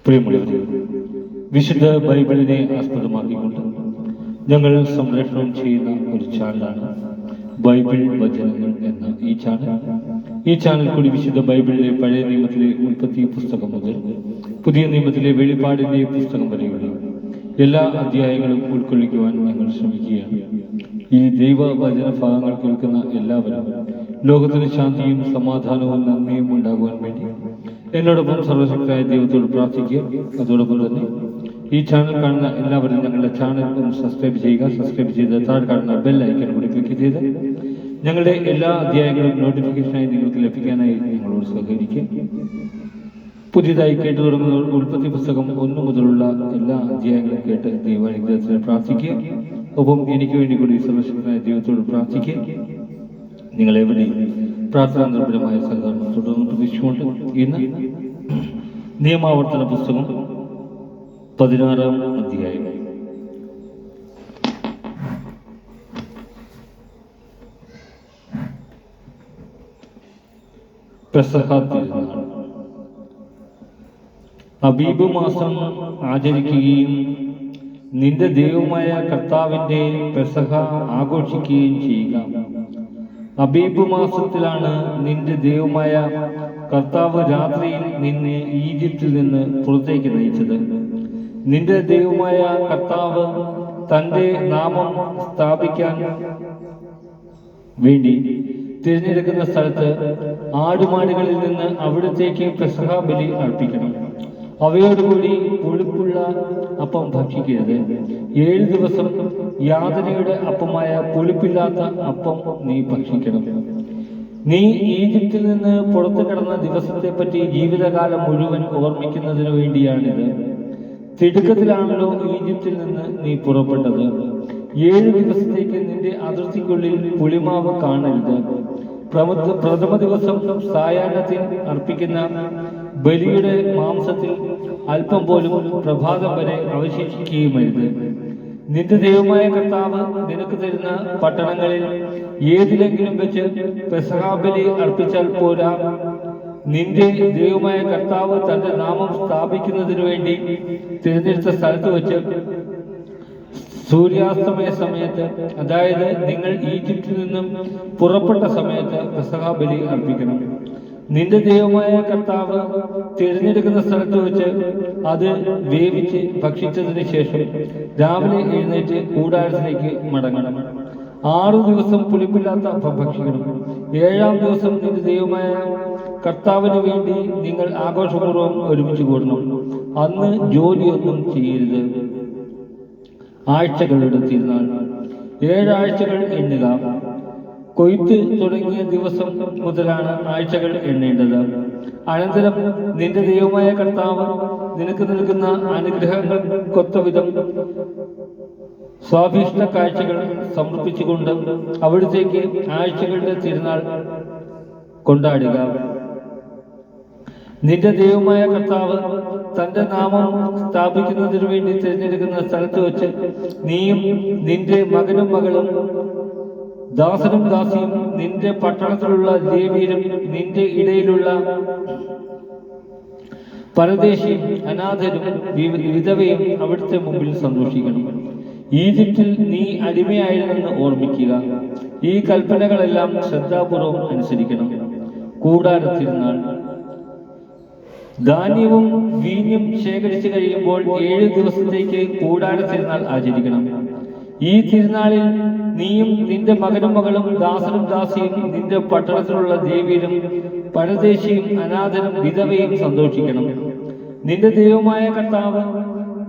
പ്രിയമുള്ളവരെ, വിശുദ്ധ ബൈബിളിനെ ആസ്പദമാക്കിക്കൊണ്ട് ഞങ്ങൾ സംരക്ഷണം ചെയ്യുന്ന ഒരു ചാനലാണ് ബൈബിൾ വചനങ്ങൾ എന്ന ഈ ചാനൽ കൂടി വിശുദ്ധ ബൈബിളിലെ പഴയ നിയമത്തിലെ ഉൽപ്പത്തി പുസ്തകം മുതൽ പുതിയ നിയമത്തിലെ വെളിപ്പാടിന്റെ പുസ്തകം വരെയുള്ള എല്ലാ അധ്യായങ്ങളും ഉൾക്കൊള്ളിക്കുവാൻ ഞങ്ങൾ ശ്രമിക്കുകയാണ്. ഈ ദൈവവചന ഭാഗങ്ങൾ കേൾക്കുന്ന എല്ലാവരും ലോകത്തിന് ശാന്തിയും സമാധാനവും നന്മയും ഉണ്ടാകുവാൻ വേണ്ടി എന്നോടൊപ്പം സർവശക്തനായ ദൈവത്തോട് പ്രാർത്ഥിക്കുക. അതോടൊപ്പം തന്നെ ഈ ചാനൽ കാണുന്ന എല്ലാവരും ഞങ്ങളുടെ ചാനൽ സബ്സ്ക്രൈബ് ചെയ്യുക. സബ്സ്ക്രൈബ് ചെയ്ത് താഴെ കാണുന്ന ബെൽ ഐക്കൺ കൂടി ക്ലിക്ക് ചെയ്ത് ഞങ്ങളുടെ എല്ലാ അധ്യായങ്ങളും നോട്ടിഫിക്കേഷനായി നിങ്ങൾക്ക് ലഭിക്കാനായി ഞങ്ങളോട് സഹകരിക്കുക. പുതിയതായി കേട്ടു തുടങ്ങുന്ന ഉൽപ്പത്തി പുസ്തകം 1 മുതലുള്ള എല്ലാ അധ്യായങ്ങളും കേട്ട് ദൈവാനുഗ്രഹത്തിന് പ്രാർത്ഥിക്കുക. ഒപ്പം എനിക്ക് വേണ്ടി കൂടി സർവശക്തനായ ദൈവത്തോട് പ്രാർത്ഥിക്കുക. നിങ്ങളെവിടെ പ്രാർത്ഥനാ നിർഭരമായ സഹകരണം തുടർന്ന് പ്രതീക്ഷിച്ചുകൊണ്ട് ഇന്ന് നിയമാവർത്തന പുസ്തകം 16-ാം അധ്യായം. പെസഹ തിരുനാൾ. അബീബ് മാസം ആചരിക്കുകയും നിന്റെ ദൈവമായ കർത്താവിന്റെ പെസഹ ആഘോഷിക്കുകയും ചെയ്യുക. അബീബ് മാസത്തിലാണ് നിന്റെ ദൈവമായ കർത്താവ് രാത്രിയിൽ നിന്നെ ഈജിപ്തിൽ നിന്ന് പുറത്തേക്ക് നയിച്ചത്. നിന്റെ ദൈവമായ കർത്താവ് തന്റെ നാമം സ്ഥാപിക്കാൻ വേണ്ടി തിരഞ്ഞെടുക്കുന്ന സ്ഥലത്ത് ആടുമാടുകളിൽ നിന്ന് അവിടത്തേക്ക് പെസഹ ബലി അർപ്പിക്കണം. അവയോടുകൂടി പുളിപ്പുള്ള അപ്പം ഭക്ഷിക്കരുത്. 7 ദിവസം യാതനയുടെ അപ്പമായ പുളിപ്പില്ലാത്ത അപ്പം നീ ഭക്ഷിക്കണം. നീ ഈജിപ്തിൽ നിന്ന് പുറത്തു കിടന്ന ദിവസത്തെ പറ്റി ജീവിതകാലം മുഴുവൻ ഓർമ്മിക്കുന്നതിനു വേണ്ടിയാണിത്. തിടുക്കത്തിലാണല്ലോ ഈജിപ്തിൽ നിന്ന് നീ പുറപ്പെട്ടത്. 7 ദിവസത്തേക്ക് നിന്റെ അതിർത്തിക്കുള്ളിൽ പുളിമാവ് കാണരുത്. പ്രഥമ ദിവസം സായാഹ്നത്തിൽ അർപ്പിക്കുന്ന ബലിയുടെ മാംസത്തിൽ അല്പം പോലും പ്രഭാതം വരെ അവശേഷിക്കുകയുമരുത്. നിന്റെ ദൈവമായ കർത്താവ് നിനക്ക് തരുന്ന പട്ടണങ്ങളിൽ ഏതിലെങ്കിലും വെച്ച് പെസഹ ബലി അർപ്പിച്ചാൽ പോരാ. നിന്റെ ദൈവമായ കർത്താവ് തന്റെ നാമം സ്ഥാപിക്കുന്നതിനു വേണ്ടി തിരഞ്ഞെടുത്ത സ്ഥലത്ത് വെച്ച് സൂര്യാസ്തമയ സമയത്ത്, അതായത് നിങ്ങൾ ഈജിപ്തിൽ നിന്നും പുറപ്പെട്ട സമയത്ത് പെസഹ ബലി അർപ്പിക്കണം. നിന്റെ ദൈവമായ കർത്താവ് തിരഞ്ഞെടുക്കുന്ന സ്ഥലത്ത് വെച്ച് അത് വേവിച്ച് ഭക്ഷിച്ചതിന് ശേഷം രാവിലെ എഴുന്നേറ്റ് കൂടാരത്തിലേക്ക് മടങ്ങണം. 6 ദിവസം പുളിപ്പില്ലാത്ത അപ്പം ഭക്ഷിക്കണം. 7-ാം ദിവസം നിന്റെ ദൈവമായ കർത്താവിന് വേണ്ടി നിങ്ങൾ ആഘോഷപൂർവ്വം ഒരുമിച്ച് കൂടണം. അന്ന് ജോലിയൊന്നും ചെയ്യരുത്. ആഴ്ചകളുടെ തിരുനാൾ. 7 ആഴ്ചകൾ എണ്ണുക. കൊയ്ത്ത് തുടങ്ങിയ ദിവസം മുതലാണ് ആഴ്ചകൾ എണ്ണേണ്ടത്. അനന്തരം നിന്റെ ദൈവമായ കർത്താവ് നിനക്ക് നൽകുന്ന അനുഗ്രഹങ്ങൾക്കൊത്തവിധം സ്വാഭിഷ്ട കാഴ്ചകൾ സമർപ്പിച്ചുകൊണ്ട് അവിടത്തേക്ക് ആഴ്ചകളുടെ തിരുനാൾ കൊണ്ടാടുക. നിന്റെ ദൈവമായ കർത്താവ് തന്റെ നാമം സ്ഥാപിക്കുന്നതിനു വേണ്ടി തിരഞ്ഞെടുക്കുന്ന സ്ഥലത്ത് വെച്ച് നീയും നിന്റെ മകനും മകളും, ദാസനും ദാസിയും, നിന്റെ പട്ടണത്തിലുള്ള ലേവ്യരും, നിന്റെ ഇടയിലുള്ള പരദേശിയും, അനാഥരും, വിധവയും അവിടുത്തെ മുമ്പിൽ സന്തോഷിക്കണം. ഈജിപ്തിൽ നീ അടിമയായിരുന്നെന്ന് ഓർമ്മിക്കുക. ഈ കൽപ്പനകളെല്ലാം ശ്രദ്ധാപൂർവം അനുസരിക്കണം. കൂടാര തിരുനാൾ. ധാന്യവും വീഞ്ഞും ശേഖരിച്ചു കഴിയുമ്പോൾ 7 ദിവസത്തേക്ക് കൂടാര തിരുനാൾ ആചരിക്കണം. ഈ തിരുനാളിൽ നീയും നിന്റെ മകനും മകളും, ദാസനും ദാസിയും, നിന്റെ പട്ടണത്തിലുള്ള ലേവ്യരും, പരദേശിയും, അനാഥനും, വിധവയും സന്തോഷിക്കണം. നിന്റെ ദൈവമായ കർത്താവ്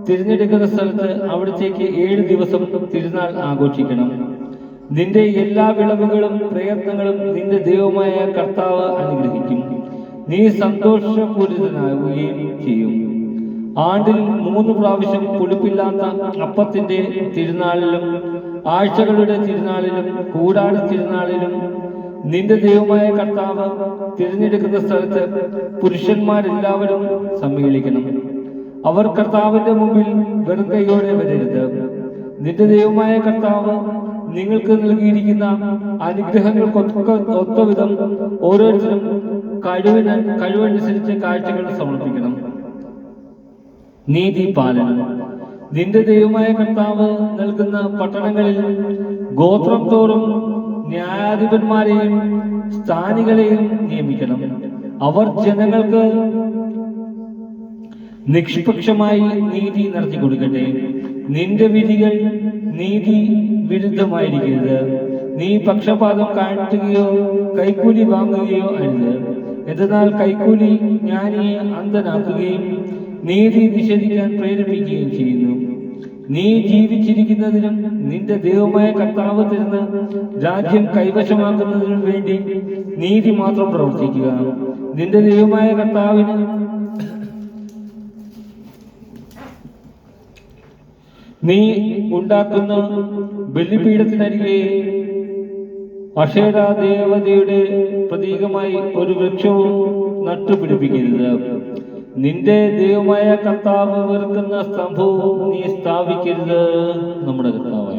തിരഞ്ഞെടുക്കുന്ന സ്ഥലത്ത് അവിടത്തേക്ക് 7 ദിവസം തിരുനാൾ ആഘോഷിക്കണം. നിന്റെ എല്ലാ വിളവുകളും പ്രയത്നങ്ങളും നിന്റെ ദൈവമായ കർത്താവ് അനുഗ്രഹിക്കും. നീ സന്തോഷപൂരിതനാവുകയും ചെയ്യും. ആണ്ടിൽ 3 പ്രാവശ്യം പുളിപ്പില്ലാത്ത അപ്പത്തിന്റെ തിരുനാളിലും ആഴ്ചകളുടെ തിരുനാളിലും കൂടാര തിരുനാളിലും നിന്റെ ദൈവമായ കർത്താവ് തിരഞ്ഞെടുക്കുന്ന സ്ഥലത്ത് പുരുഷന്മാരെല്ലാവരും സമ്മേളിക്കണം. അവർ കർത്താവിന്റെ മുമ്പിൽ വെറും കൈയോടെ വരരുത്. നിന്റെ ദൈവമായ കർത്താവ് നിങ്ങൾക്ക് നൽകിയിരിക്കുന്ന അനുഗ്രഹങ്ങൾക്കൊത്തവിധം ഓരോരുത്തരും കഴിവനുസരിച്ച് കാഴ്ചകൾ സമർപ്പിക്കണം. നീതി പാലനം. നിന്റെ ദൈവമായ കർത്താവ് നൽകുന്ന പട്ടണങ്ങളിൽ ഗോത്രം തോറും ന്യായാധിപന്മാരെയും സ്ഥാനികളെയും നിയമിക്കണം. അവർ ജനങ്ങൾക്ക് നിഷ്പക്ഷമായി നീതി നടത്തി കൊടുക്കട്ടെ. നിന്റെ വിധികൾ നീതി വിരുദ്ധമായിരിക്കരുത്. നീ പക്ഷപാതം കാട്ടുകയോ കൈക്കൂലി വാങ്ങുകയോ അരുത്. എന്നാൽ കൈക്കൂലി ജ്ഞാനിയെ അന്ധനാക്കുകയും നീതി നിഷേധിക്കാൻ പ്രേരിപ്പിക്കുകയും ചെയ്യുന്നു. നീ ജീവിച്ചിരിക്കുന്നതിനും നിന്റെ ദൈവമായ കർത്താവ് തരുന്ന രാജ്യം കൈവശമാക്കുന്നതിനും വേണ്ടി നീതി മാത്രം പ്രവർത്തിക്കുക. നിന്റെ ദൈവമായ കർത്താവിന് നീ ഉണ്ടാക്കുന്ന ബലിപീഠത്തിനരികെ അക്ഷേര ദേവതയുടെ പ്രതീകമായി ഒരു വൃക്ഷവും നട്ടുപിടിപ്പിക്കരുത്. നിന്റെ ദൈവമായ കർത്താവ് വെറുക്കുന്ന സ്തംഭവും നീ സ്ഥാപിക്കരുത്. നമ്മുടെ കർത്താവായ